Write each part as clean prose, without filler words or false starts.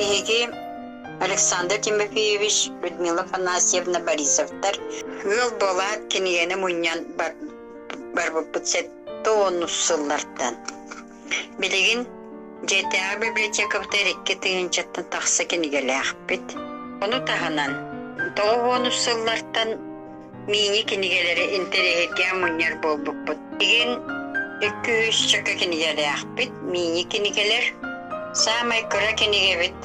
Беги Александр Тимофеевич, Людмила Афанасьевна Борисовтар. Ыл болат кинигені мұньян бар бұппытсет тонуссыллартан. Білігін ЖТА библиотекавтар 2 тыгынчаттан тақсы кинигелі ақпет. Оны тағанан тонуссыллартан мини кинигелері интерегерге мұньяр бол бұппыт. Білігін 200 чака кинигелі ақпет, мини кинигелер самай күрі кинигебет.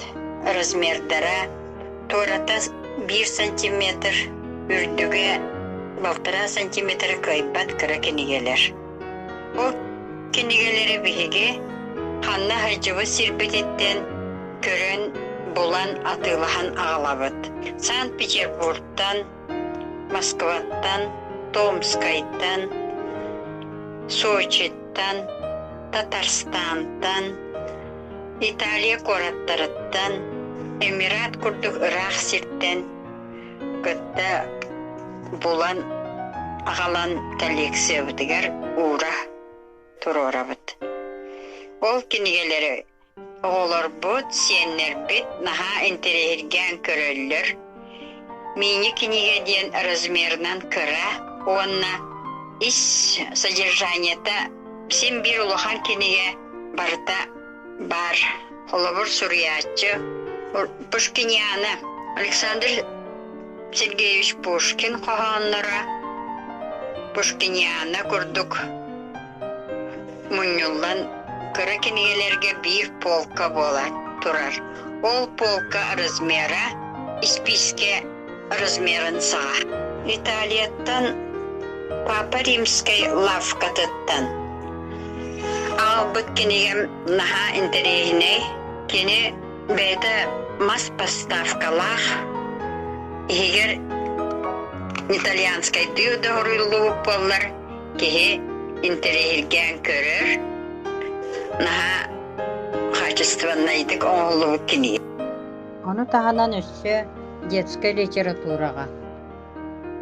Размердара тората 1 сантиметр, үрдіге 1,5 сантиметр кайпат кыра кинигелер. Ол кинигелері биһиге ханна хайжыбы сирбететтен көрөн болан атылахан ағалабыт. Санкт-Петербургтан, Москваттан, Томскайттан, Сочиттан, Татарстантан, Италия кораттарыттан, Эмират курдук Ирак сирттен, көтті булан ағалан коллекциябытыгар ура турорабыт. Ол кинигелері оғылар бұд, сиеннер бит, наха интерегерген көрөллер. Мини киниге ден размернан кыра, онна ис содержаниета сен бир улахан киниге барта бар. Холобур Сурьяччы, Пушкиняна, Александр Сергеевич Пушкин қоғанлара, Пушкиняна күрдік. Мұньюллан кыра кинигелерге 1 полка болат турар. Ол полка размера, исписке размерын саға. Италияттан Папа Римской лавкатыттан. Албыт кинигем наха интерегіне, кені бәді мас поставкалах, егер итальянскай түйді ғыруылы болар, кеге интерегерген көрір, наха качествоннайдық оңылы киниге. Оны тағанан өсі детская литератураға.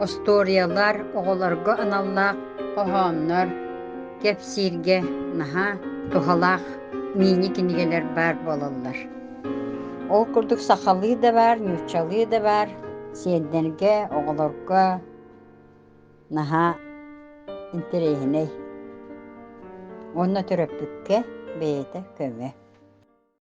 Историялар, оғыларға аналлақ, қоғамнар, кепсирге, наха, тухалақ, мини кинигелер бар болалар. Ол күрдік сақалы да бар, нючалы да бар, сендерге, оғыларға, наха, интерегіне. Онна түрөппікке бейті көме.